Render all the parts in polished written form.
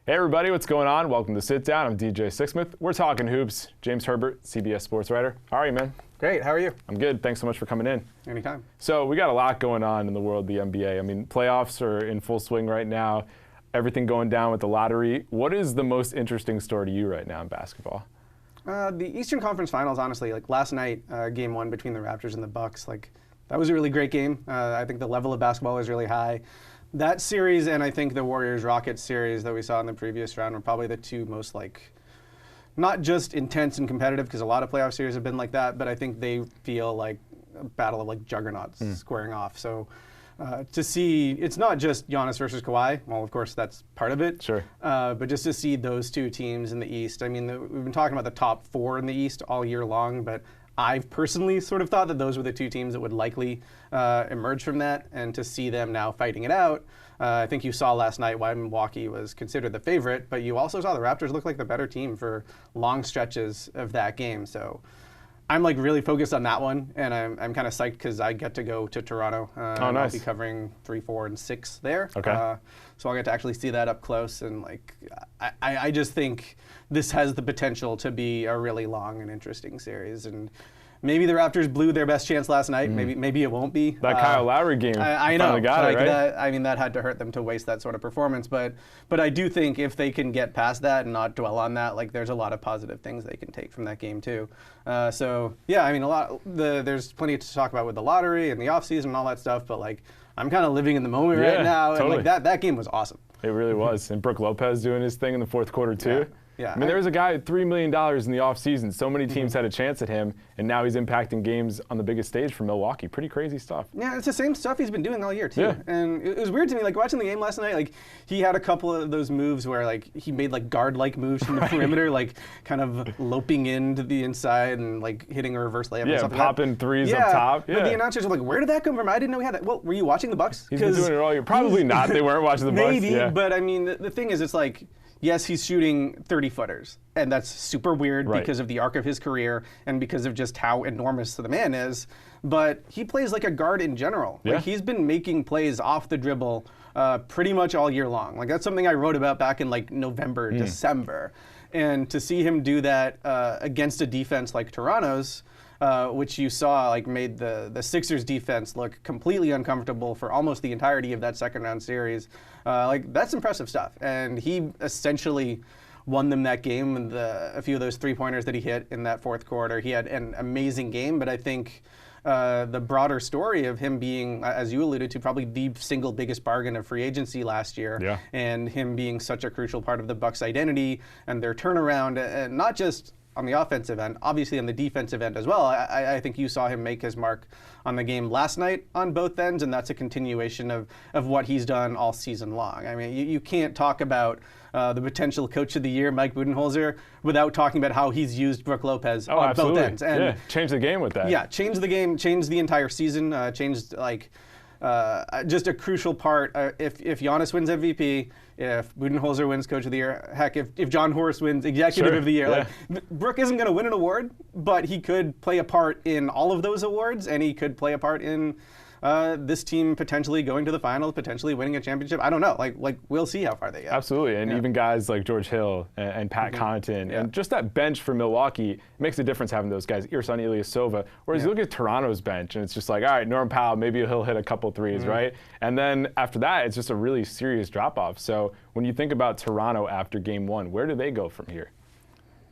Hey everybody, what's going on? Welcome to Sit Down. I'm DJ Sixsmith. We're talking hoops. James Herbert, CBS sports writer. How are you, man? Great. How are you? I'm good. Thanks so much for coming in. Anytime. So we got a lot going on in the world of the NBA. I mean, playoffs are in full swing right now. Everything going down with the lottery. What is the most interesting story to you right now in basketball? The Eastern Conference Finals, honestly, like last night, Game 1 between the Raptors and the Bucks, like that was a really great game. I think the level of basketball was really high. That series and I think the Warriors-Rockets series that we saw in the previous round were probably the two most, like, not just intense and competitive, because a lot of playoff series have been like that, but I think they feel like a battle of like juggernauts squaring off. So to see, it's not just Giannis versus Kawhi. Well, of course, that's part of it. Sure. But just to see those two teams in the East. I mean, we've been talking about the top four in the East all year long, but I've personally sort of thought that those were the two teams that would likely emerge from that, and to see them now fighting it out. I think you saw last night why Milwaukee was considered the favorite, but you also saw the Raptors look like the better team for long stretches of that game. So I'm like really focused on that one, and I'm kind of psyched because I get to go to Toronto. Oh, nice. I'll be covering 3, 4, and 6 there. Okay. So I'll get to actually see that up close, and like I just think this has the potential to be a really long and interesting series. And maybe the Raptors blew their best chance last night. Maybe it won't be. That Kyle Lowry game. I know. Finally got like it, right? That, I mean, that had to hurt them to waste that sort of performance. But I do think if they can get past that and not dwell on that, like there's a lot of positive things they can take from that game too. So yeah, I mean, there's plenty to talk about with the lottery and the offseason and all that stuff. But like, I'm kind of living in the moment right now, totally. and like that game was awesome. It really was. And Brook Lopez doing his thing in the fourth quarter too. Yeah. I mean, there was a guy at $3 million in the offseason. So many teams had a chance at him, and now he's impacting games on the biggest stage for Milwaukee. Pretty crazy stuff. Yeah, it's the same stuff he's been doing all year, too. Yeah. And it was weird to me, like, watching the game last night, like, he had a couple of those moves where, like, he made, like, guard-like moves from the perimeter, like, kind of loping into the inside and, like, hitting a reverse layup or something. Popping threes up top. But the announcers were like, where did that come from? I didn't know he had that. Well, were you watching the Bucks? He's been doing it all year. Probably not. They weren't watching the Bucks. Maybe, but, I mean, the thing is, it's like, yes, he's shooting 30-footers, and that's super weird because of the arc of his career and because of just how enormous the man is. But he plays like a guard in general. Yeah. Like, he's been making plays off the dribble pretty much all year long. Like, that's something I wrote about back in like November, December. And to see him do that against a defense like Toronto's, which you saw like made the Sixers defense look completely uncomfortable for almost the entirety of that second round series. Like, that's impressive stuff. And he essentially won them that game, and a few of those three-pointers that he hit in that fourth quarter. He had an amazing game, but I think the broader story of him being, as you alluded to, probably the single biggest bargain of free agency last year, and him being such a crucial part of the Bucks' identity and their turnaround, and not just on the offensive end, obviously on the defensive end as well. I think you saw him make his mark on the game last night on both ends, and that's a continuation of what he's done all season long. I mean, you can't talk about the potential coach of the year, Mike Budenholzer, without talking about how he's used Brook Lopez on both ends. And change the game with that. Yeah, change the game, change the entire season, changed like just a crucial part. If Giannis wins MVP, if Budenholzer wins Coach of the Year, heck, if John Horst wins Executive of the Year, like, Brook isn't going to win an award, but he could play a part in all of those awards, and he could play a part in this team potentially going to the finals, potentially winning a championship. I don't know. Like we'll see how far they get. Absolutely, and even guys like George Hill and Pat Connaughton, and just that bench for Milwaukee makes a difference having those guys. Ersan Ilyasova. Whereas you look at Toronto's bench, and it's just like, all right, Norm Powell, maybe he'll hit a couple threes, right? And then after that, it's just a really serious drop-off. So when you think about Toronto after Game 1, where do they go from here?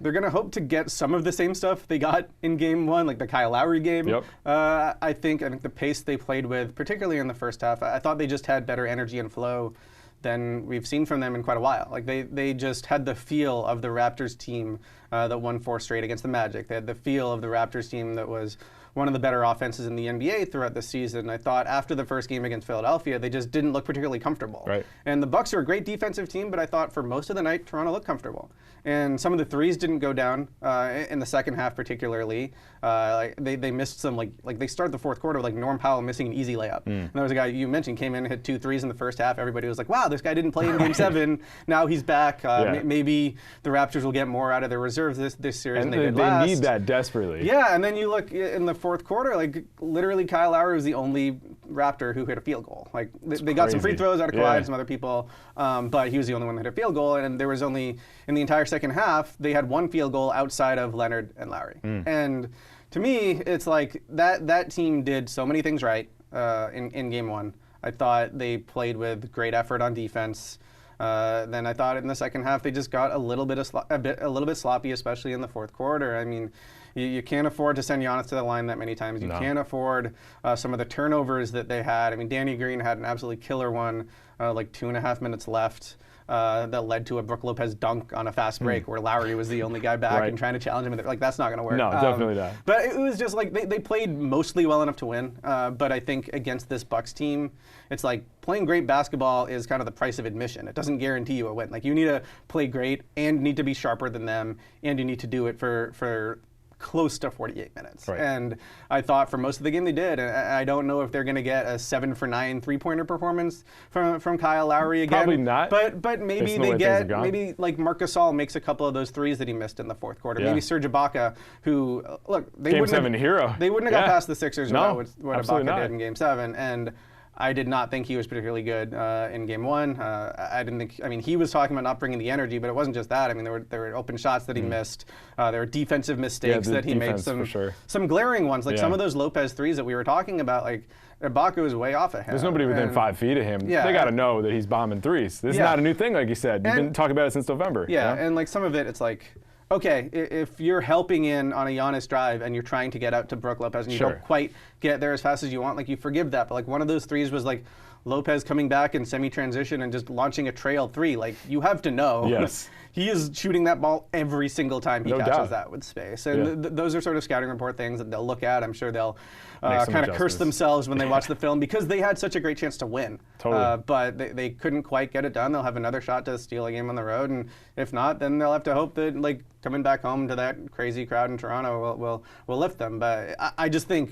They're going to hope to get some of the same stuff they got in Game 1, like the Kyle Lowry game. Yep. I think the pace they played with, particularly in the first half, I thought they just had better energy and flow than we've seen from them in quite a while. Like they just had the feel of the Raptors team that won 4 straight against the Magic. They had the feel of the Raptors team that was one of the better offenses in the NBA throughout the season. I thought after the first game against Philadelphia, they just didn't look particularly comfortable. Right. And the Bucks are a great defensive team, but I thought for most of the night, Toronto looked comfortable. And some of the threes didn't go down in the second half, particularly. They missed some, like they started the fourth quarter with like Norm Powell missing an easy layup. And there was a guy you mentioned came in and hit 2 threes in the first half. Everybody was like, wow, this guy didn't play in Game 7. Now he's back. Maybe the Raptors will get more out of their reserves this series than they did last. They need that desperately. Yeah, and then you look in the fourth quarter, like literally Kyle Lowry was the only Raptor who hit a field goal. Like they got some free throws out of Kawhi and some other people, but he was the only one that hit a field goal. And there was only, in the entire second half, they had one field goal outside of Leonard and Lowry. And to me, it's like that team did so many things right in game one. I thought they played with great effort on defense. Then I thought in the second half they just got a little bit sloppy, especially in the fourth quarter. I mean, you can't afford to send Giannis to the line that many times. You can't afford some of the turnovers that they had. I mean, Danny Green had an absolutely killer one, like 2.5 minutes left. That led to a Brook Lopez dunk on a fast break where Lowry was the only guy back and trying to challenge him. Like, that's not going to work. No, definitely not. But it was just like they played mostly well enough to win. But I think against this Bucks team, it's like playing great basketball is kind of the price of admission. It doesn't guarantee you a win. Like, you need to play great and need to be sharper than them, and you need to do it for close to 48 minutes. And I thought for most of the game they did. And I don't know if they're going to get a 7 for 9 three-pointer performance from Kyle Lowry again. Probably not. But maybe they get, maybe like Marc Gasol makes a couple of those threes that he missed in the fourth quarter. Maybe Serge Ibaka, who, look, they wouldn't have got past the Sixers without what Ibaka did in Game 7. And I did not think he was particularly good in Game 1. I didn't think. I mean, he was talking about not bringing the energy, but it wasn't just that. I mean, there were open shots that he missed. There were defensive mistakes that he made. Some glaring ones, like some of those Lopez threes that we were talking about. Like Ibaka was way off of him. There's nobody within 5 feet of him. They got to know that he's bombing threes. This is not a new thing, like you said. You've been talking about it since November. And like some of it, it's like, okay, if you're helping in on a Giannis drive and you're trying to get out to Brook Lopez and you don't quite get there as fast as you want, like, you forgive that. But like one of those threes was like Lopez coming back in semi-transition and just launching a trail three. Like, you have to know. He is shooting that ball every single time he catches that with space. And those are sort of scouting report things that they'll look at. I'm sure they'll kind of curse themselves when they watch the film because they had such a great chance to win. But they couldn't quite get it done. They'll have another shot to steal a game on the road. And if not, then they'll have to hope that, like, coming back home to that crazy crowd in Toronto will lift them. But I just think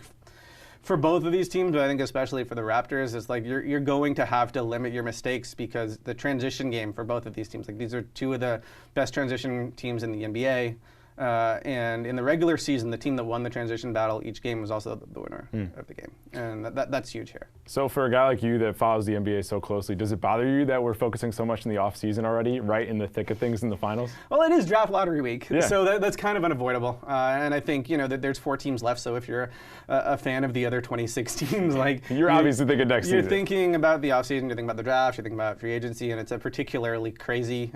for both of these teams, but I think especially for the Raptors, it's like you're going to have to limit your mistakes because the transition game for both of these teams, like, these are two of the best transition teams in the NBA. And in the regular season, the team that won the transition battle each game was also the winner of the game. And that's huge here. So for a guy like you that follows the NBA so closely, does it bother you that we're focusing so much in the offseason already, right in the thick of things in the finals? Well, it is draft lottery week, so that's kind of unavoidable. And I think, that there's 4 teams left, so if you're a fan of the other 26 teams, like, you're obviously thinking next season. You're thinking about the offseason, you're thinking about the draft, you're thinking about free agency, and it's a particularly crazy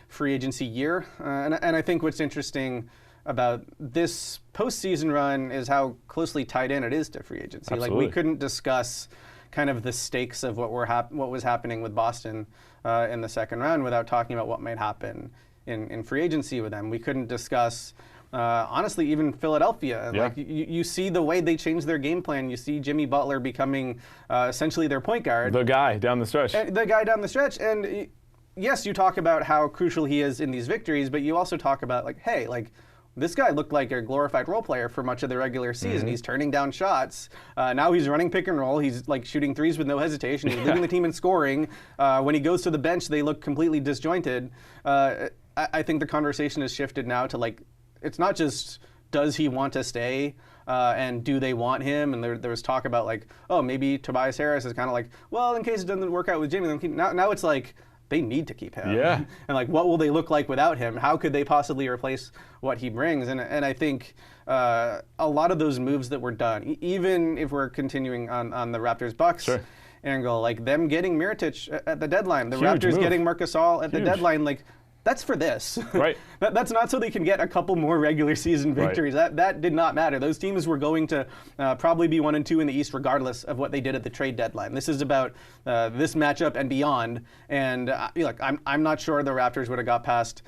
free agency year. And I think what's interesting about this postseason run is how closely tied in it is to free agency. Like, we couldn't discuss kind of the stakes of what was happening with Boston in the second round without talking about what might happen in free agency with them. We couldn't discuss honestly, even Philadelphia. Like, you see the way they changed their game plan. You see Jimmy Butler becoming essentially their point guard. The guy down the stretch. And yes, you talk about how crucial he is in these victories, but you also talk about, like, hey, like, this guy looked like a glorified role player for much of the regular season. He's turning down shots. Now he's running pick and roll. He's, like, shooting threes with no hesitation. He's leading the team in scoring. When he goes to the bench, they look completely disjointed. I think the conversation has shifted now to, like, it's not just does he want to stay and do they want him? And there was talk about, like, oh, maybe Tobias Harris is kind of like, well, in case it doesn't work out with Jimmy, then now it's like, they need to keep him. And, like, what will they look like without him? How could they possibly replace what he brings? And I think a lot of those moves that were done, even if we're continuing on the Raptors-Bucks angle, like them getting Mirotic at the deadline, the Raptors getting Marc Gasol at the deadline, like, that's for this. That's not so they can get a couple more regular season victories. That did not matter. Those teams were going to probably be 1 and 2 in the East regardless of what they did at the trade deadline. This is about this matchup and beyond. And I'm not sure the Raptors would have got past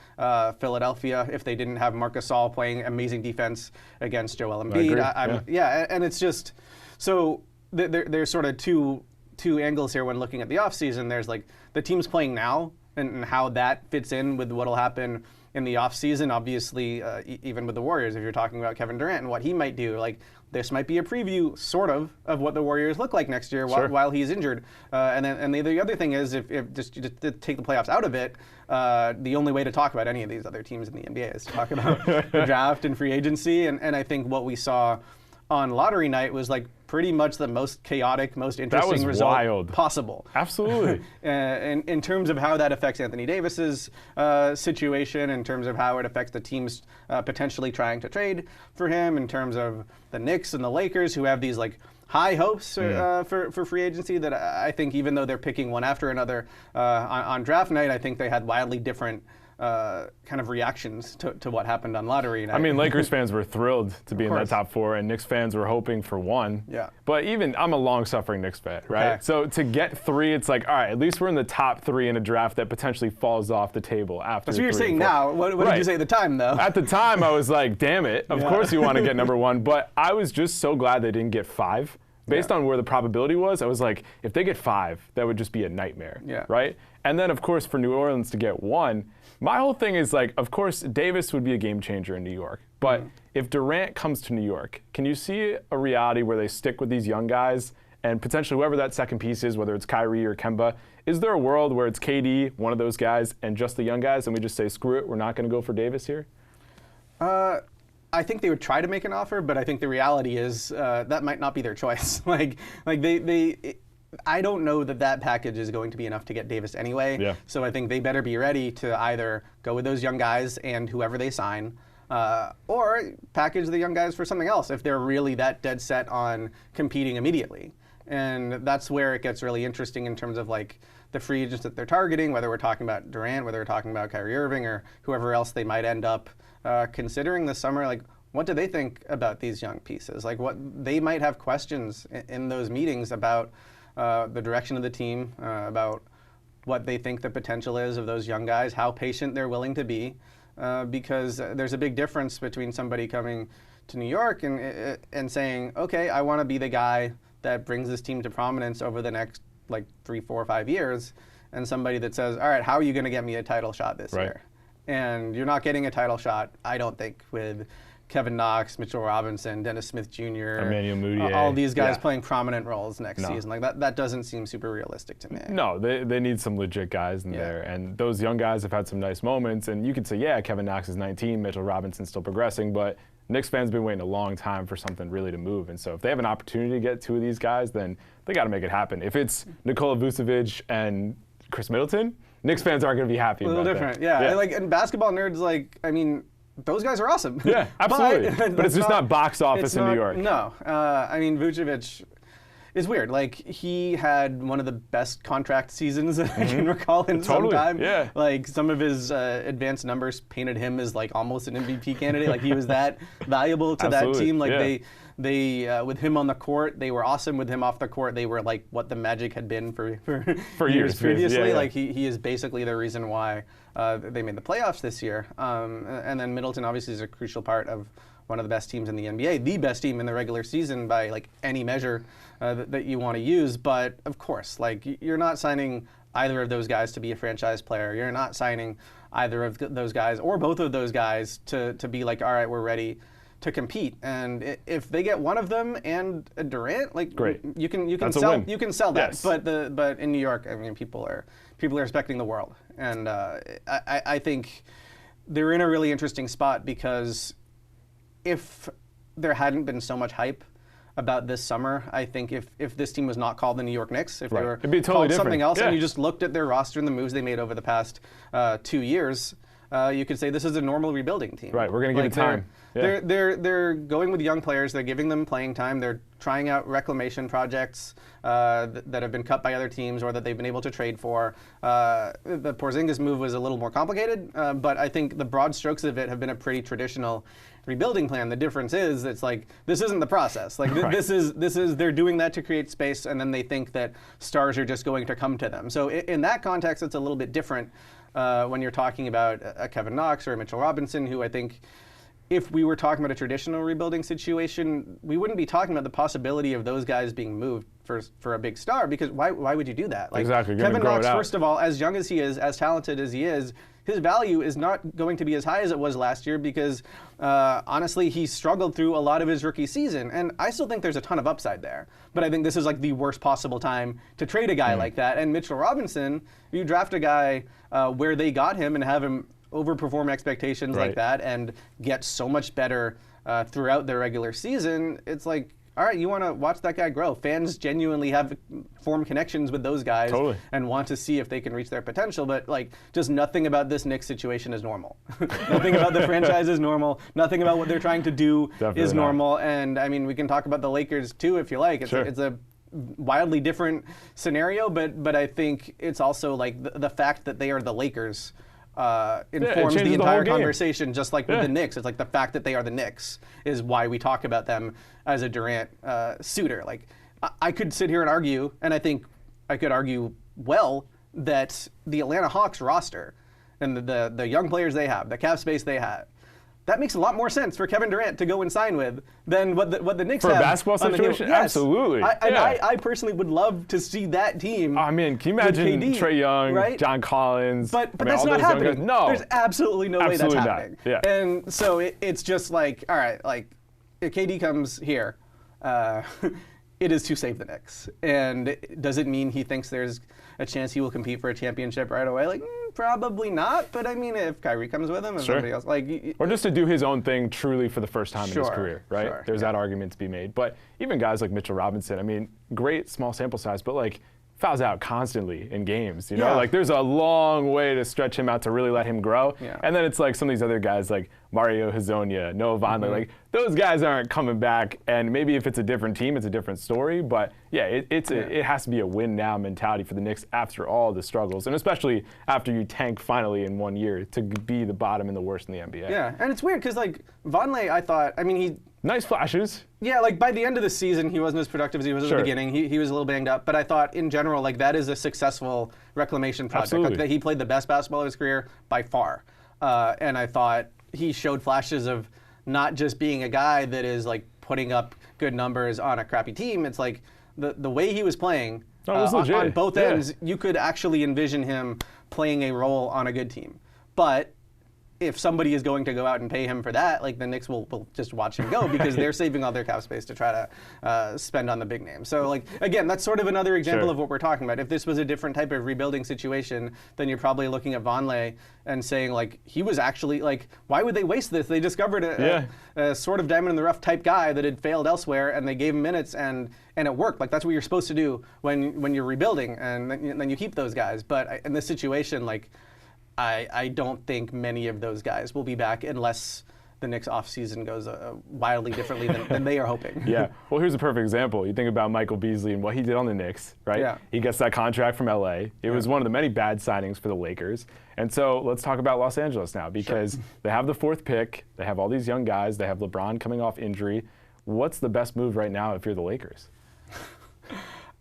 Philadelphia if they didn't have Marc Gasol playing amazing defense against Joel Embiid. And it's just, so there's sort of two angles here when looking at the offseason. There's, like, the teams playing now, and how that fits in with what will happen in the offseason. Obviously, even with the Warriors, if you're talking about Kevin Durant and what he might do, like, this might be a preview, sort of what the Warriors look like next year while he's injured. And the other thing is, if just to take the playoffs out of it, the only way to talk about any of these other teams in the NBA is to talk about the draft and free agency. And I think what we saw on lottery night was like pretty much the most chaotic, most interesting result possible. Absolutely. In terms of how that affects Anthony Davis's situation, in terms of how it affects the teams potentially trying to trade for him, in terms of the Knicks and the Lakers who have these like high hopes for free agency that I think even though they're picking one after another on draft night, I think they had wildly different kind of reactions to what happened on lottery night. I mean, Lakers fans were thrilled to be in that top 4, and Knicks fans were hoping for 1. Yeah. But even, I'm a long-suffering Knicks fan, right? Okay. So to get 3, it's like, all right, at least we're in the top 3 in a draft that potentially falls off the table after. That's what you're saying now. What did you say at the time, though? At the time, I was like, damn it. Of course you want to get number 1. But I was just so glad they didn't get 5. Based on where the probability was, I was like, if they get 5, that would just be a nightmare, right? And then, of course, for New Orleans to get 1, my whole thing is like, of course, Davis would be a game changer in New York. But if Durant comes to New York, can you see a reality where they stick with these young guys and potentially whoever that second piece is, whether it's Kyrie or Kemba, is there a world where it's KD, one of those guys, and just the young guys, and we just say, screw it, we're not going to go for Davis here? I think they would try to make an offer, but I think the reality is that might not be their choice. I don't know that package is going to be enough to get Davis anyway. Yeah. So I think they better be ready to either go with those young guys and whoever they sign, or package the young guys for something else if they're really that dead set on competing immediately. And that's where it gets really interesting in terms of like the free agents that they're targeting, whether we're talking about Durant, whether we're talking about Kyrie Irving, or whoever else they might end up considering this summer. Like, what do they think about these young pieces? Like, what they might have questions in those meetings about the direction of the team, about what they think the potential is of those young guys, how patient they're willing to be, because there's a big difference between somebody coming to New York and saying, okay, I want to be the guy that brings this team to prominence over the next like 3, 4, 5 years, and somebody that says, all right, how are you going to get me a title shot this year? And you're not getting a title shot, I don't think, with Kevin Knox, Mitchell Robinson, Dennis Smith Jr., Emmanuel Mudiay, all these guys playing prominent roles next season. Like that doesn't seem super realistic to me. No, they need some legit guys in there. And those young guys have had some nice moments. And you could say, yeah, Kevin Knox is 19, Mitchell Robinson's still progressing, but Knicks fans have been waiting a long time for something really to move. And so if they have an opportunity to get 2 of these guys, then they got to make it happen. If it's Nikola Vucevic and Chris Middleton, Knicks fans aren't going to be happy about that. A little different, yeah. And basketball nerds, like, I mean, those guys are awesome. Yeah, absolutely. But it's just not box office in New York. No. I mean, Vucevic is weird. Like, he had one of the best contract seasons that I can recall in some time. Yeah. Like, some of his advanced numbers painted him as, like, almost an MVP candidate. Like, he was that valuable to that team. Like, they with him on the court, they were awesome. With him off the court, they were like what the Magic had been for years previously. Yeah. Like he is basically the reason why they made the playoffs this year. And then Middleton obviously is a crucial part of one of the best teams in the NBA, the best team in the regular season by like any measure that you want to use. But of course, like you're not signing either of those guys to be a franchise player. You're not signing either of those guys or both of those guys to be like, all right, we're ready to compete. And if they get one of them and a Durant, like great, you can sell that. Yes. But in New York, I mean, people are expecting the world, and I think they're in a really interesting spot because if there hadn't been so much hype about this summer, I think if this team was not called the New York Knicks, if they were called something else, and you just looked at their roster and the moves they made over the past 2 years, you could say this is a normal rebuilding team. Right, we're going to give it time. They're going with young players. They're giving them playing time. They're trying out reclamation projects that have been cut by other teams or that they've been able to trade for. The Porzingis move was a little more complicated, but I think the broad strokes of it have been a pretty traditional rebuilding plan. The difference is it's like this isn't the process. Like this is they're doing that to create space, and then they think that stars are just going to come to them. So in that context, it's a little bit different when you're talking about a Kevin Knox or a Mitchell Robinson, who I think, if we were talking about a traditional rebuilding situation, we wouldn't be talking about the possibility of those guys being moved for a big star, because why would you do that? Like, exactly. Kevin Knox, first of all, as young as he is, as talented as he is, his value is not going to be as high as it was last year because, honestly, he struggled through a lot of his rookie season. And I still think there's a ton of upside there. But I think this is like the worst possible time to trade a guy like that. And Mitchell Robinson, you draft a guy where they got him and have him overperform expectations like that and get so much better throughout their regular season, it's like, all right, you want to watch that guy grow. Fans genuinely have formed connections with those guys and want to see if they can reach their potential. But like, just nothing about this Knicks situation is normal. Nothing about the franchise is normal. Nothing about what they're trying to do is normal. And I mean, we can talk about the Lakers too if you like. It's a wildly different scenario, but I think it's also like the fact that they are the Lakers informs the entire conversation, just like with the Knicks. It's like the fact that they are the Knicks is why we talk about them as a Durant suitor. Like, I could sit here and argue, and I think I could argue well, that the Atlanta Hawks roster and the young players they have, the cap space they have, that makes a lot more sense for Kevin Durant to go and sign with than what the Knicks have. For a basketball situation? Yes. Absolutely. I personally would love to see that team. I mean, can you imagine Trae Young, right? John Collins? But that's not happening. No. There's absolutely no way that's happening. Yeah. And so it's just like, all right, like, if KD comes here, it is to save the Knicks. And does it mean he thinks there's a chance he will compete for a championship right away? Like, probably not. But I mean, if Kyrie comes with him and somebody else, like, or just to do his own thing truly for the first time in his career, right? There's that argument to be made. But even guys like Mitchell Robinson, I mean, great small sample size, but like, fouls out constantly in games, you know? Like, there's a long way to stretch him out to really let him grow. And then it's like some of these other guys like Mario Hezonja, Noah Vonleh, like, those guys aren't coming back. And maybe if it's a different team, it's a different story. But yeah, it has to be a win now mentality for the Knicks after all the struggles, and especially after you tank finally in 1 year to be the bottom and the worst in the NBA. Yeah, and it's weird because like Vonleh, I thought, I mean, he nice flashes. Yeah, like by the end of the season, he wasn't as productive as he was at the beginning. He was a little banged up, but I thought in general, like, that is a successful reclamation project. Like, that he played the best basketball of his career by far, and I thought he showed flashes of not just being a guy that is like putting up good numbers on a crappy team. It's like the way he was playing on both ends, you could actually envision him playing a role on a good team. But if somebody is going to go out and pay him for that, like, the Knicks will just watch him go because they're saving all their cap space to try to spend on the big name. So, like, again, that's sort of another example of what we're talking about. If this was a different type of rebuilding situation, then you're probably looking at Vonleh and saying, like, he was actually, like, why would they waste this? They discovered a sort of diamond in the rough type guy that had failed elsewhere, and they gave him minutes, and it worked. Like, that's what you're supposed to do when you're rebuilding, and then you keep those guys. But in this situation, like, I don't think many of those guys will be back unless the Knicks offseason goes wildly differently than they are hoping. Yeah. Well, here's a perfect example. You think about Michael Beasley and what he did on the Knicks, right? Yeah. He gets that contract from LA. It was one of the many bad signings for the Lakers. And so let's talk about Los Angeles now, because they have the 4th pick. They have all these young guys. They have LeBron coming off injury. What's the best move right now if you're the Lakers?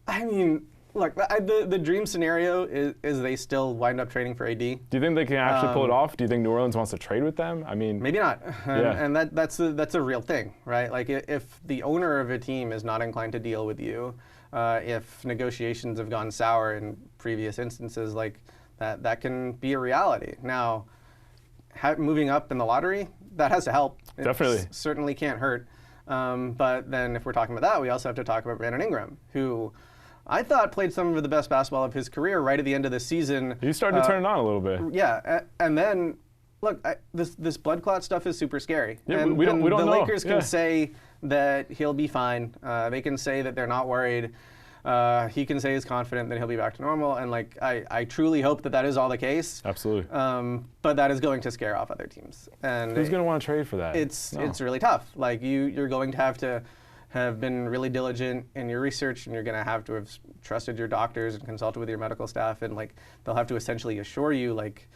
I mean, look, the dream scenario is they still wind up trading for AD. Do you think they can actually pull it off? Do you think New Orleans wants to trade with them? I mean, maybe not. And that's a real thing, right? Like, if the owner of a team is not inclined to deal with you, if negotiations have gone sour in previous instances, like that can be a reality. Now, moving up in the lottery, that has to help. Definitely. It certainly can't hurt. But then if we're talking about that, we also have to talk about Brandon Ingram, who I thought played some of the best basketball of his career right at the end of the season. He started to turn it on a little bit. Yeah, and then, look, this blood clot stuff is super scary. Yeah, and we don't know. The Lakers can say that he'll be fine. They can say that they're not worried. He can say he's confident that he'll be back to normal. And, like, I truly hope that is all the case. Absolutely. But that is going to scare off other teams. And who's going to want to trade for that? It's really tough. Like, you're going to have been really diligent in your research, and you're going to have trusted your doctors and consulted with your medical staff, and, like, they'll have to essentially assure you, like,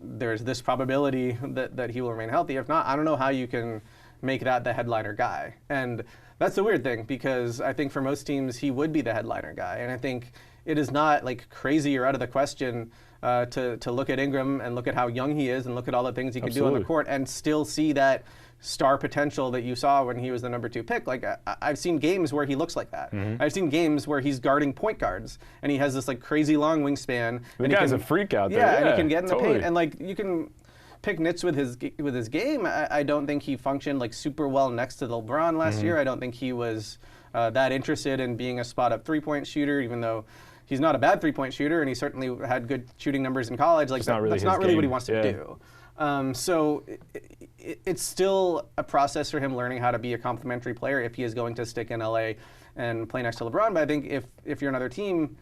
there's this probability that he will remain healthy. If not, I don't know how you can make that the headliner guy. And that's the weird thing, because I think for most teams he would be the headliner guy, and I think it is not, like, crazy or out of the question to look at Ingram and look at how young he is and look at all the things he can do on the court and still see that star potential that you saw when he was the number 2 pick. Like, I've seen games where he looks like that. I've seen games where he's guarding point guards and he has this, like, crazy long wingspan. The guy's a freak out there. Yeah, and he can get in the paint, and, like, you can pick nits with his game. I don't think he functioned, like, super well next to LeBron last year. I don't think he was that interested in being a spot-up 3-point shooter, even though he's not a bad 3-point shooter, and he certainly had good shooting numbers in college. Like, that's not really what he wants to do. So it's still a process for him learning how to be a complementary player if he is going to stick in LA and play next to LeBron. But I think if you're another team,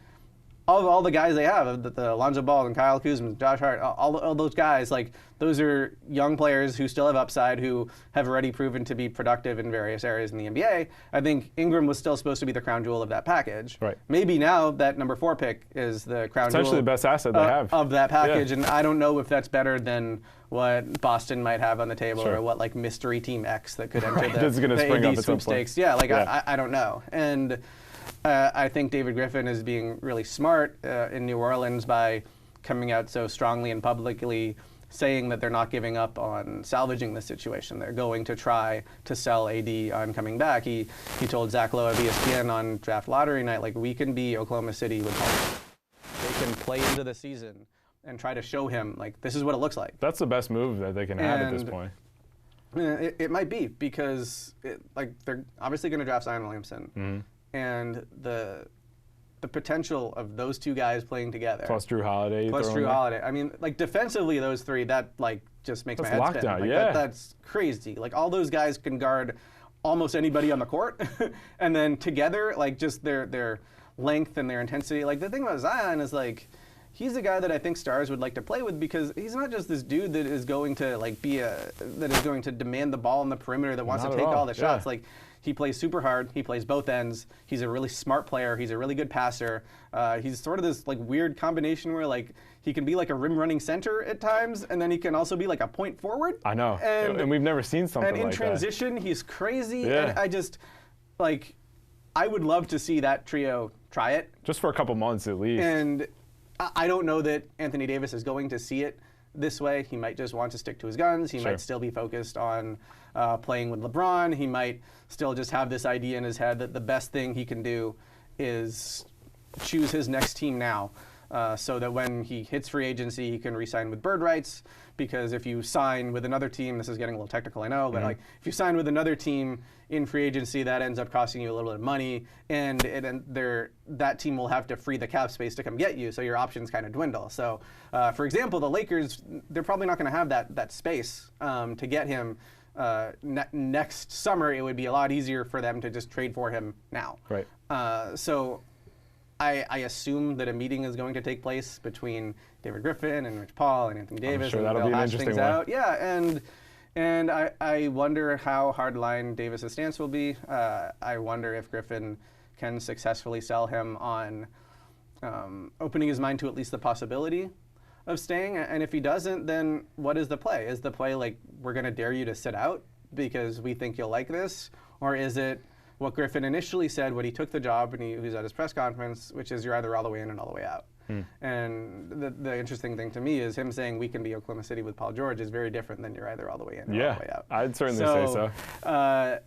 all the guys they have, the Alonzo Ball and Kyle Kuzma, Josh Hart, all those guys, like those are young players who still have upside, who have already proven to be productive in various areas in the NBA. I think Ingram was still supposed to be the crown jewel of that package. Right. Maybe now that number 4 pick is the crown jewel. Essentially the best asset they have of that package, and I don't know if that's better than what Boston might have on the table, or what like mystery team X that could enter the AD sweepstakes. Yeah, like I don't know. And I think David Griffin is being really smart in New Orleans by coming out so strongly and publicly saying that they're not giving up on salvaging the situation. They're going to try to sell AD on coming back. He told Zach Lowe of ESPN on draft lottery night, like, we can be Oklahoma City with Paul. They can play into the season and try to show him, like, this is what it looks like. That's the best move that they can have at this point. It might be, because they're obviously going to draft Zion Williamson. Mm-hmm. And the potential of those two guys playing together. Plus Drew Holiday. I mean, like, defensively, those three, that like just makes my head spin. Like, that's crazy. Like, all those guys can guard almost anybody on the court. And then together, like, just their length and their intensity. Like, the thing about Zion is, like, he's a guy that I think stars would like to play with, because he's not just this dude that is going to like that is going to demand the ball on the perimeter, that wants to take all the shots. Like, he plays super hard. He plays both ends. He's a really smart player. He's a really good passer. He's sort of this like weird combination where like he can be like a rim running center at times, and then he can also be like a point forward. I know. And we've never seen something like that. And in transition, he's crazy. Yeah. And I just like, I would love to see that trio try it. Just for a couple months at least. And I don't know that Anthony Davis is going to see it this way. He might just want to stick to his guns. He might still be focused on playing with LeBron. He might still just have this idea in his head that the best thing he can do is choose his next team now, so that when he hits free agency, he can re-sign with bird rights. Because if you sign with another team, this is getting a little technical, I know, but like if you sign with another team in free agency, that ends up costing you a little bit of money, and that team will have to free the cap space to come get you, so your options kind of dwindle. So, for example, the Lakers, they're probably not going to have that space to get him. Next summer, it would be a lot easier for them to just trade for him now. Right. So I assume that a meeting is going to take place between David Griffin and Rich Paul and Anthony Davis. I'm sure and that'll be an interesting one. Out. Yeah, and I wonder how hardline Davis's stance will be. I wonder if Griffin can successfully sell him on opening his mind to at least the possibility of staying. And if he doesn't, then what is the play? Is the play like, we're going to dare you to sit out because we think you'll like this? Or is it what Griffin initially said when he took the job and he was at his press conference, which is you're either all the way in and all the way out? And the interesting thing to me is him saying we can be Oklahoma City with Paul George is very different than you're either all the way in or all the way out. I'd certainly say so.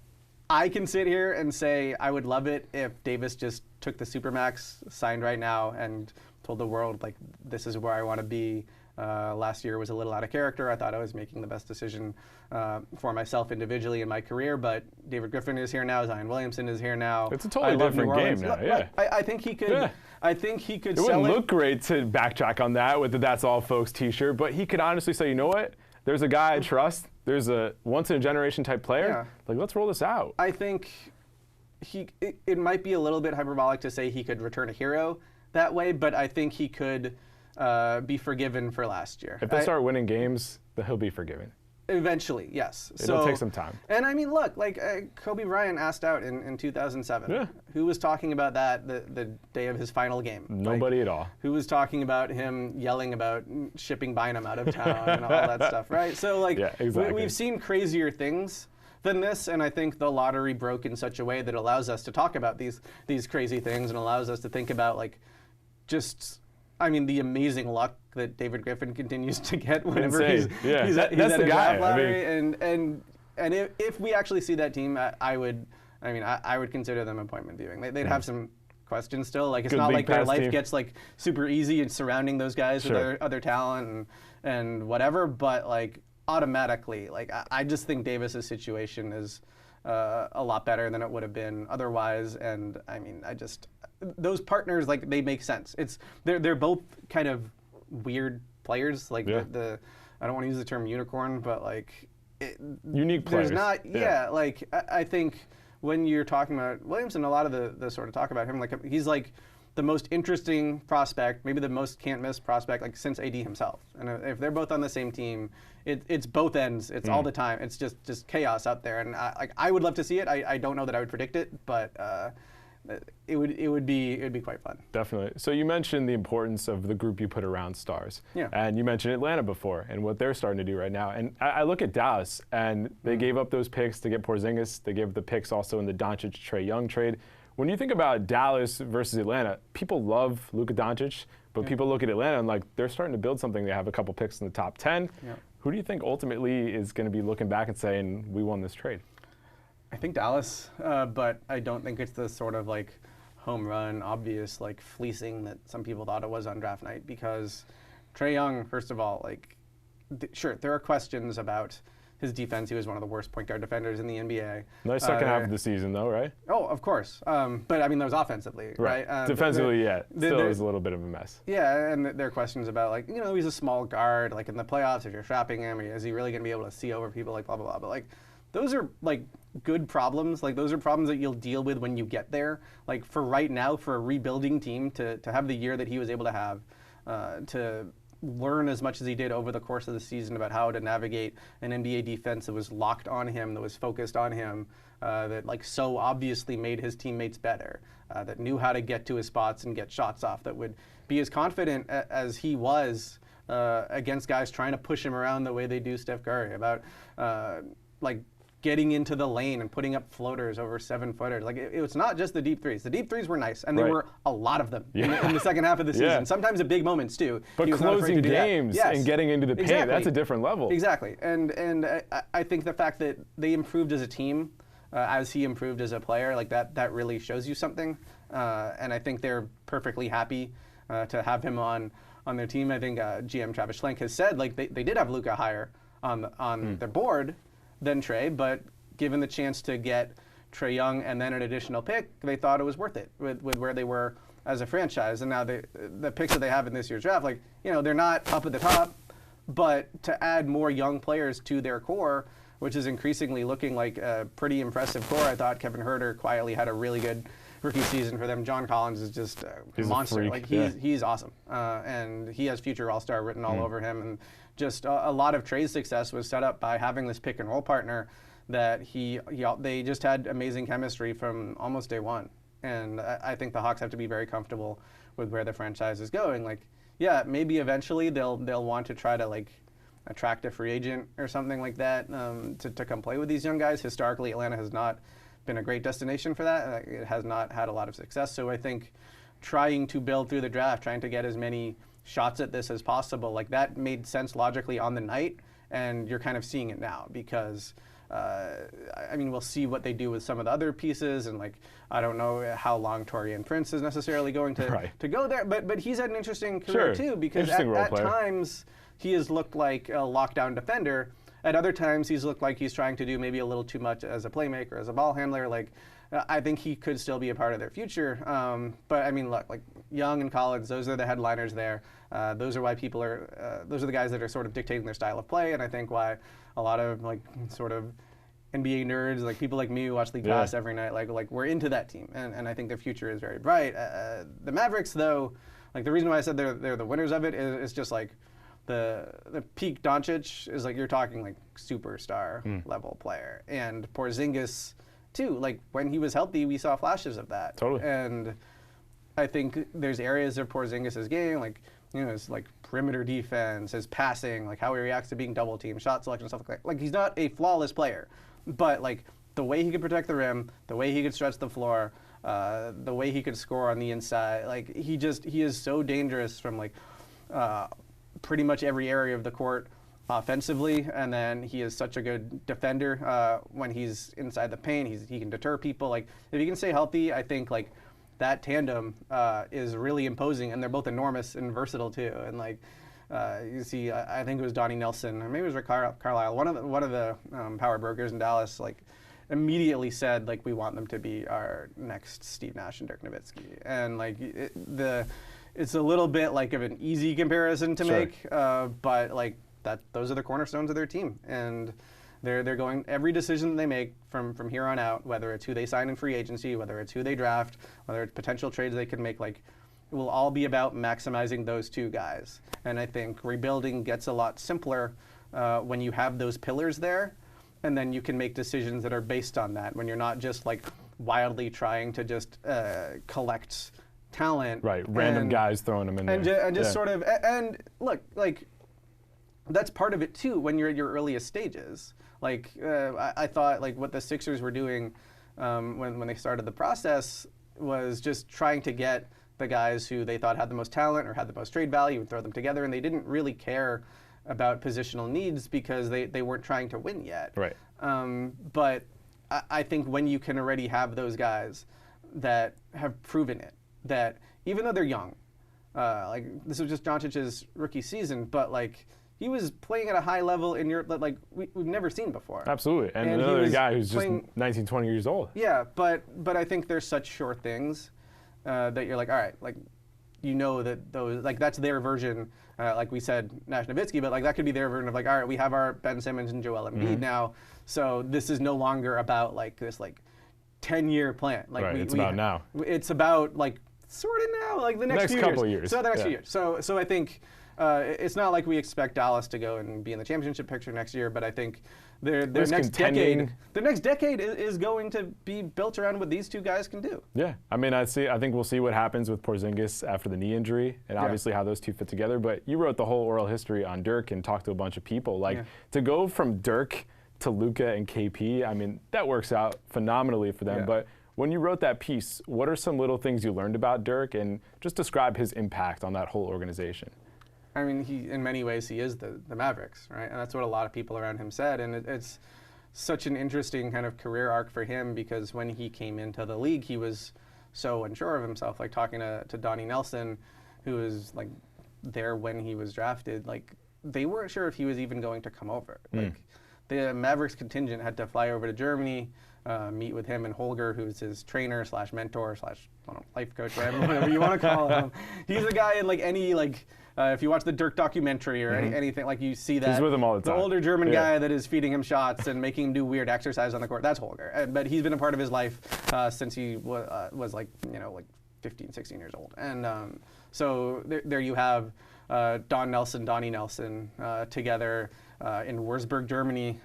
I can sit here and say I would love it if Davis just took the Supermax, signed right now, and told the world, like, this is where I want to be. Last year was a little out of character. I thought I was making the best decision for myself individually in my career, but David Griffin is here now. Zion Williamson is here now. It's a totally different game now. Yeah. I think he could. Yeah. I think he could. It wouldn't look great to backtrack on that with the "That's All Folks" T-shirt, but he could honestly say, you know what? There's a guy I trust. There's a once-in-a-generation type player. Yeah. Like, let's roll this out. I think it might be a little bit hyperbolic to say he could return a hero that way, but I think he could be forgiven for last year. If they start winning games, then he'll be forgiven. Eventually, yes. It'll take some time. And I mean, look, like Kobe Bryant asked out in 2007. Yeah. Who was talking about that the day of his final game? Nobody at all. Who was talking about him yelling about shipping Bynum out of town and all that stuff, right? So, like, we've seen crazier things than this, and I think the lottery broke in such a way that allows us to talk about these crazy things and allows us to think about, like, just, I mean, the amazing luck that David Griffin continues to get whenever he's at his draft lottery. And if we actually see that team, I would consider them appointment viewing. They'd have some questions still. Like, it's not like their life gets like super easy in surrounding those guys with other talent and whatever, but like automatically, like I just think Davis's situation is a lot better than it would have been otherwise. And I mean, those partners, like, they make sense. They're both kind of weird players. Like I don't want to use the term unicorn, but like unique players. There's not, like I think when you're talking about Williamson, a lot of the sort of talk about him, like he's like the most interesting prospect, maybe the most can't miss prospect, like since AD himself. And if they're both on the same team, it's both ends. It's all the time. It's just chaos out there. And I would love to see it. I don't know that I would predict it, but it would be quite fun. Definitely. So you mentioned the importance of the group you put around stars. Yeah. And you mentioned Atlanta before and what they're starting to do right now. And I look at Dallas, and they gave up those picks to get Porzingis. They gave the picks also in the Doncic-Trae Young trade. When you think about Dallas versus Atlanta, people love Luka Doncic, but people look at Atlanta and like they're starting to build something. They have a couple picks in the top 10. Yeah. Who do you think ultimately is going to be looking back and saying, we won this trade? I think Dallas, but I don't think it's the sort of like home run, obvious like fleecing that some people thought it was on draft night, because Trae Young, first of all, like sure, there are questions about his defense. He was one of the worst point guard defenders in the NBA. Nice second half of the season, though, right? Oh, of course. But I mean, that was offensively, right? Defensively, still was a little bit of a mess. Yeah, and there are questions about, like, he's a small guard. Like, in the playoffs, if you're trapping him, is he really going to be able to see over people, like, blah, blah, blah. But, like, those are, like, good problems. Like, those are problems that you'll deal with when you get there. Like, for right now, for a rebuilding team to have the year that he was able to have, to learn as much as he did over the course of the season about how to navigate an NBA defense that was locked on him, that was focused on him, that like so obviously made his teammates better, that knew how to get to his spots and get shots off, that would be as confident as he was against guys trying to push him around the way they do Steph Curry, about like getting into the lane and putting up floaters over 7-footers. Like, it was not just the deep threes. The deep threes were nice, and there were a lot of them in the second half of the season. Sometimes at big moments, too. But closing games and getting into the paint, that's a different level. Exactly. And I think the fact that they improved as a team, as he improved as a player, like that really shows you something. And I think they're perfectly happy to have him on their team. I think GM Travis Schlenk has said, like, they did have Luka higher on their board than Trae, but given the chance to get Trae Young and then an additional pick, they thought it was worth it with where they were as a franchise. And now the picks that they have in this year's draft, like, they're not up at the top, but to add more young players to their core, which is increasingly looking like a pretty impressive core. I thought Kevin Huerter quietly had a really good rookie season for them. John Collins is just a monster. Like, he's awesome, and he has future All-Star written all over him. And just a lot of Trae's success was set up by having this pick and roll partner that they just had amazing chemistry from almost day one. And I think the Hawks have to be very comfortable with where the franchise is going. Like, yeah, maybe eventually they'll want to try to like attract a free agent or something like that to come play with these young guys. Historically, Atlanta has not been a great destination for that. It has not had a lot of success. So I think trying to build through the draft, trying to get as many shots at this as possible, like that made sense logically on the night, and you're kind of seeing it now because I mean, we'll see what they do with some of the other pieces, and like I don't know how long Taurean Prince is necessarily going to go there, but he's had an interesting career too, because at times he has looked like a lockdown defender. At other times he's looked like he's trying to do maybe a little too much as a playmaker, as a ball handler. Like, I think he could still be a part of their future. But I mean, look, like Young and Collins, those are the headliners there. Those are why people are, those are the guys that are sort of dictating their style of play. And I think why a lot of like sort of NBA nerds, like people like me who watch League Pass every night, like we're into that team. And I think their future is very bright. The Mavericks, though, like the reason why I said they're the winners of it is just like, the peak Doncic is like you're talking like superstar level player, and Porzingis too. Like when he was healthy, we saw flashes of that. Totally. And I think there's areas of Porzingis' game, like his like perimeter defense, his passing, like how he reacts to being double teamed, shot selection, stuff like that. Like he's not a flawless player, but like the way he could protect the rim, the way he could stretch the floor, the way he could score on the inside, like he is so dangerous from like. Pretty much every area of the court offensively, and then he is such a good defender when he's inside the paint. He can deter people. Like if he can stay healthy, I think like that tandem is really imposing, and they're both enormous and versatile too. And like you see, I think it was Donnie Nelson, or maybe it was Rick Carlisle, one of the power brokers in Dallas, like immediately said like we want them to be our next Steve Nash and Dirk Nowitzki, and like it's a little bit like of an easy comparison to make, but like those are the cornerstones of their team, and They're going every decision that they make from here on out, whether it's who they sign in free agency, whether it's who they draft, whether it's potential trades they could make, like, it will all be about maximizing those two guys. And I think rebuilding gets a lot simpler when you have those pillars there, and then you can make decisions that are based on that, when you're not just like wildly trying to just collect talent. Right, random guys throwing them in there. And just sort of, and look, like, that's part of it too when you're at your earliest stages. Like, I thought like what the Sixers were doing when they started the process was just trying to get the guys who they thought had the most talent or had the most trade value and throw them together, and they didn't really care about positional needs because they weren't trying to win yet. Right. But I think when you can already have those guys that have proven it, that even though they're young, like this was just Doncic's rookie season, but like he was playing at a high level in Europe that like we've never seen before. Absolutely, and another guy who's just 19, 20 years old. Yeah, but I think there's such sure things that you're like, all right, like, you know that those, like, that's their version, like we said, Nash Nowitzki, but like that could be their version of like, all right, we have our Ben Simmons and Joel Embiid now, so this is no longer about like this like 10-year plan. Like right, it's about now. It's about like sort of now, like the next few couple years. So the next few years. So I think it's not like we expect Dallas to go and be in the championship picture next year, but I think their next decade is going to be built around what these two guys can do. Yeah, I mean, I think we'll see what happens with Porzingis after the knee injury, and obviously how those two fit together. But you wrote the whole oral history on Dirk and talked to a bunch of people. Like to go from Dirk to Luka and KP, I mean, that works out phenomenally for them. Yeah. But when you wrote that piece, what are some little things you learned about Dirk, and just describe his impact on that whole organization? I mean, in many ways, he is the Mavericks, right? And that's what a lot of people around him said. And it's such an interesting kind of career arc for him because when he came into the league, he was so unsure of himself. Like talking to Donnie Nelson, who was like there when he was drafted, like they weren't sure if he was even going to come over. Like the Mavericks contingent had to fly over to Germany, meet with him and Holger, who's his trainer slash mentor slash life coach, whatever you want to call him. He's a guy in like any like. If you watch the Dirk documentary or anything, like you see that. He's with him all the time. The older German guy that is feeding him shots and making him do weird exercise on the court, that's Holger. But he's been a part of his life since he was like, like 15, 16 years old. And so there you have Donnie Nelson together in Würzburg, Germany,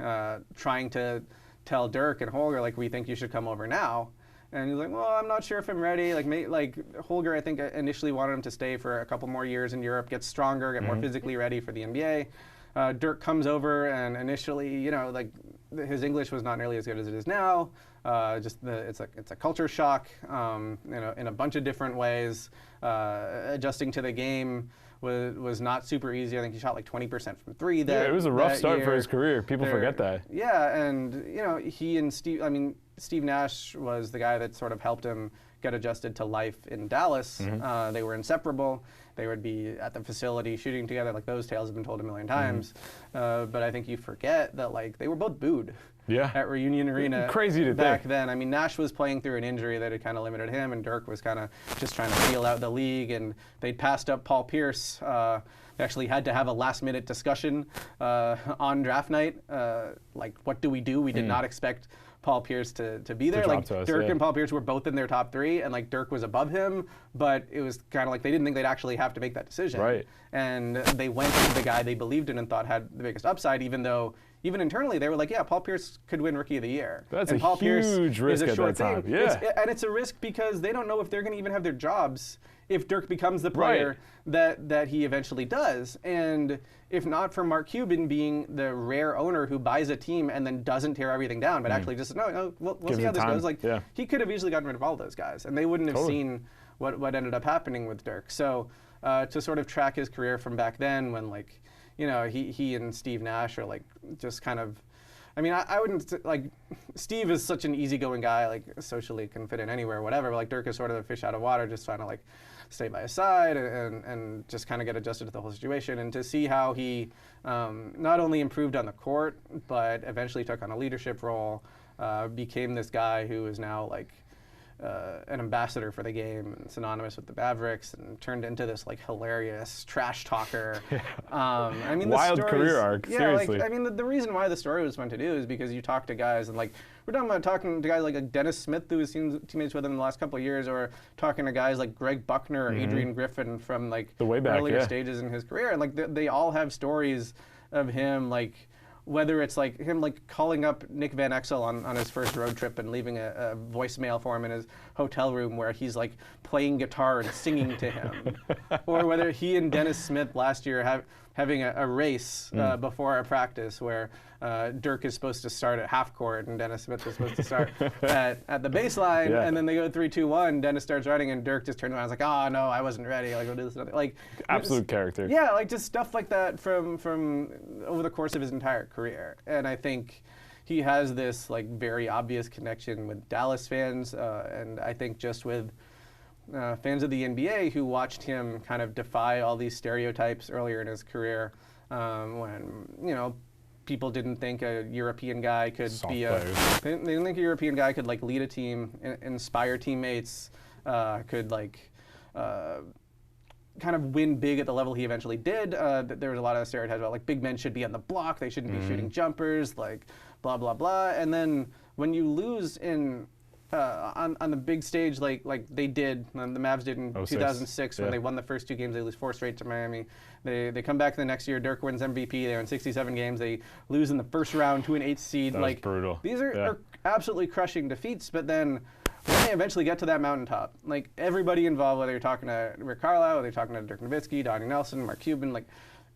trying to tell Dirk and Holger, like, we think you should come over now. And he's like, well, I'm not sure if I'm ready. Like Holger, I think initially wanted him to stay for a couple more years in Europe, get stronger, get more physically ready for the NBA. Dirk comes over, and initially, like his English was not nearly as good as it is now. It's a culture shock, in a bunch of different ways. Adjusting to the game was not super easy. I think he shot like 20% from three. It was a rough start for his career. People forget that. Yeah, and he and Steve Nash was the guy that sort of helped him get adjusted to life in Dallas. They were inseparable. They would be at the facility shooting together. Like those tales have been told a million times. But I think you forget that like they were both booed. At Reunion Arena. Crazy to back think. then. I mean, Nash was playing through an injury that had kind of limited him, and Dirk was kind of just trying to feel out the league. And they'd passed up Paul Pierce. They actually had to have a last-minute discussion on draft night. Like, what do? We did not expect Paul Pierce to be there. Like Dirk and Paul Pierce were both in their top three, and like Dirk was above him, but it was kind of like they didn't think they'd actually have to make that decision. Right. And they went with the guy they believed in and thought had the biggest upside, even though even internally they were like, yeah, Paul Pierce could win Rookie of the Year. That's and a Paul huge Pierce risk is a at short that time. thing. Yeah. And it's a risk because they don't know if they're going to even have their jobs if Dirk becomes the player that he eventually does. And if not for Mark Cuban being the rare owner who buys a team and then doesn't tear everything down, but actually just, no, we'll see how this goes. Like, he could have easily gotten rid of all those guys, and they wouldn't have seen what ended up happening with Dirk. So to sort of track his career from back then when, like, he and Steve Nash are, like, just kind of, I mean, I wouldn't, like, Steve is such an easygoing guy, like, socially can fit in anywhere, whatever, but, like, Dirk is sort of a fish out of water, just trying to, like, stay by his side and just kind of get adjusted to the whole situation. And to see how he not only improved on the court, but eventually took on a leadership role, became this guy who is now, like, an ambassador for the game and synonymous with the Mavericks, and turned into this like hilarious trash talker. I mean, wild career arc. Yeah, seriously. like I mean, the reason why the story was fun to do is because you talk to guys and like we're talking to guys like Dennis Smith, who was teammates with him in the last couple of years, or talking to guys like Greg Buckner or Adrian Griffin from like the way back, earlier stages in his career, and like they all have stories of him like. Whether it's like him like calling up Nick Van Exel on his first road trip and leaving a voicemail for him in his hotel room where he's like playing guitar and singing to him, or whether he and Dennis Smith last year having a race before a practice where Dirk is supposed to start at half court and Dennis Smith is supposed to start at the baseline, and then they go 3-2-1. Dennis starts running and Dirk just turns around and is like, "Oh no, I wasn't ready. Like, we'll do this." Like absolute character. Yeah, like just stuff like that from over the course of his entire career, and I think he has this like very obvious connection with Dallas fans, and I think just with fans of the NBA who watched him kind of defy all these stereotypes earlier in his career, when people didn't think a European guy could they didn't think a European guy could like lead a team, inspire teammates, could like kind of win big at the level he eventually did. There was a lot of stereotypes about like big men should be on the block, they shouldn't be shooting jumpers, like blah blah blah. And then when you lose in on the big stage like they did, the Mavs did in 2006 when they won the first 2 games, they lose 4 straight to Miami. They come back the next year, Dirk wins MVP, they win 67 games, they lose in the first round to an 8th seed. That like was brutal. These are absolutely crushing defeats, but then when they eventually get to that mountaintop, like everybody involved, whether you're talking to Rick Carlisle, whether you're talking to Dirk Nowitzki, Donnie Nelson, Mark Cuban, like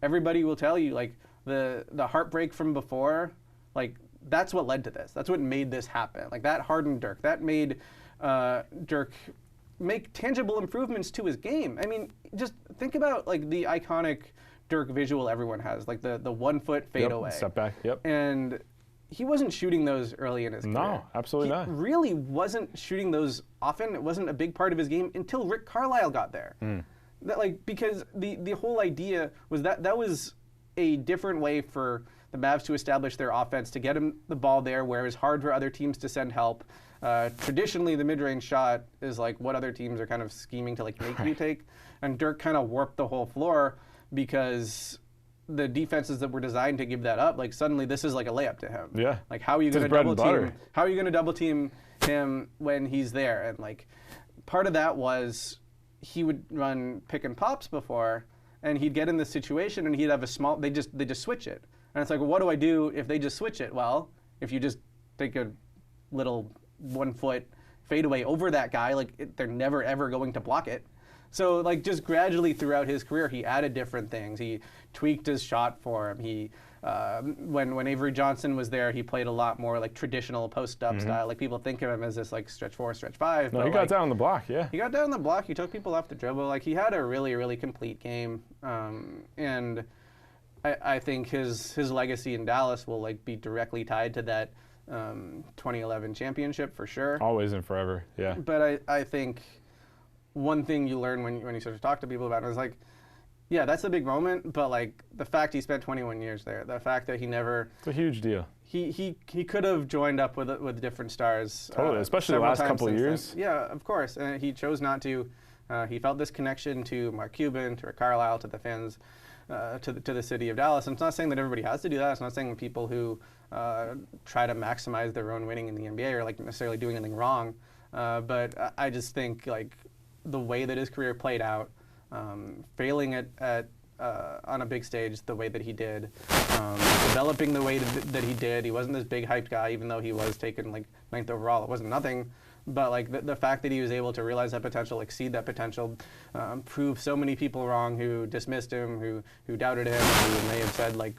everybody will tell you like the heartbreak from before, like that's what led to this. That's what made this happen. Like that hardened Dirk. That made Dirk make tangible improvements to his game. I mean, just think about like the iconic Dirk visual everyone has, like the 1-foot fadeaway. Step back. Yep. And he wasn't shooting those early in his career. No, absolutely not. He really wasn't shooting those often. It wasn't a big part of his game until Rick Carlisle got there. That like because the whole idea was that was a different way for the Mavs to establish their offense, to get him the ball there where it was hard for other teams to send help. Traditionally, the mid-range shot is like what other teams are kind of scheming to like make you take, and Dirk kind of warped the whole floor because the defenses that were designed to give that up, like suddenly this is like a layup to him. Yeah. Like how are you going to double team? How are you going to double team him when he's there? And like part of that was he would run pick and pops before, and he'd get in this situation and he'd have a small. They just switch it. And it's like, well, what do I do if they just switch it? Well, if you just take a little 1-foot fadeaway over that guy, like they're never ever going to block it. So like just gradually throughout his career, he added different things. He tweaked his shot for him. He when Avery Johnson was there, he played a lot more like traditional post-up style. Like people think of him as this like stretch 4, stretch 5. No, he got down on the block. Yeah. He got down on the block. He took people off the dribble. Like he had a really really complete game, and I think his legacy in Dallas will like be directly tied to that 2011 championship for sure. Always and forever, yeah. But I think one thing you learn when you sort of talk to people about it is like, yeah, that's a big moment, but like the fact he spent 21 years there, the fact that he never. It's a huge deal. He could have joined up with different stars. Totally, especially the last couple of years. Then. Yeah, of course, and he chose not to. He felt this connection to Mark Cuban, to Rick Carlisle, to the fans. To the city of Dallas. And it's not saying that everybody has to do that. It's not saying that people who try to maximize their own winning in the NBA are like necessarily doing anything wrong. But I just think like the way that his career played out, failing at on a big stage the way that he did, developing the way that he did. He wasn't this big hyped guy, even though he was taken like 9th overall. It wasn't nothing. But like the fact that he was able to realize that potential, exceed that potential, prove so many people wrong who dismissed him, who doubted him, who may have said like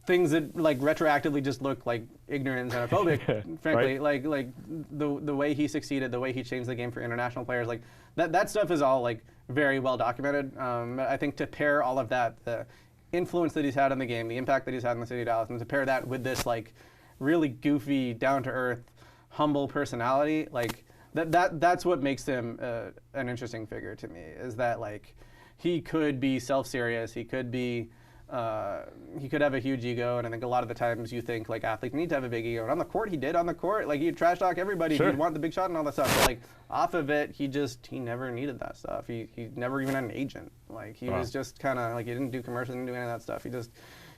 things that like retroactively just look like ignorant and xenophobic, frankly. Right? Like the way he succeeded, the way he changed the game for international players, like that stuff is all like very well documented. I think to pair all of that, the influence that he's had on the game, the impact that he's had in the city of Dallas, and to pair that with this like really goofy, down to earth, humble personality, like that's what makes him an interesting figure to me, is that like he could be self-serious, he could be he could have a huge ego, and I think a lot of the times you think like athletes need to have a big ego. And on the court, he did. On the court, like he'd trash talk everybody. Sure. He'd want the big shot and all that stuff. But like off of it, he never needed that stuff. He never even had an agent. Like he was just kind of like he didn't do commercials, didn't do any of that stuff.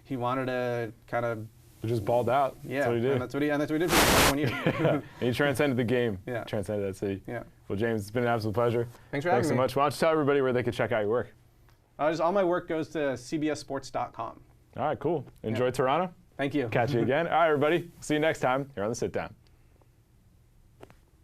He wanted to kind of. He just balled out. Yeah, that's what he did. And that's what he did for 1 year. Yeah. And he transcended the game. Yeah. Transcended that city. Yeah. Well, James, it's been an absolute pleasure. Thanks for having me. so much. Why don't you tell everybody where they can check out your work? All my work goes to cbssports.com. All right, cool. Enjoy Toronto. Thank you. Catch you again. All right, everybody. See you next time here on The Sit Down.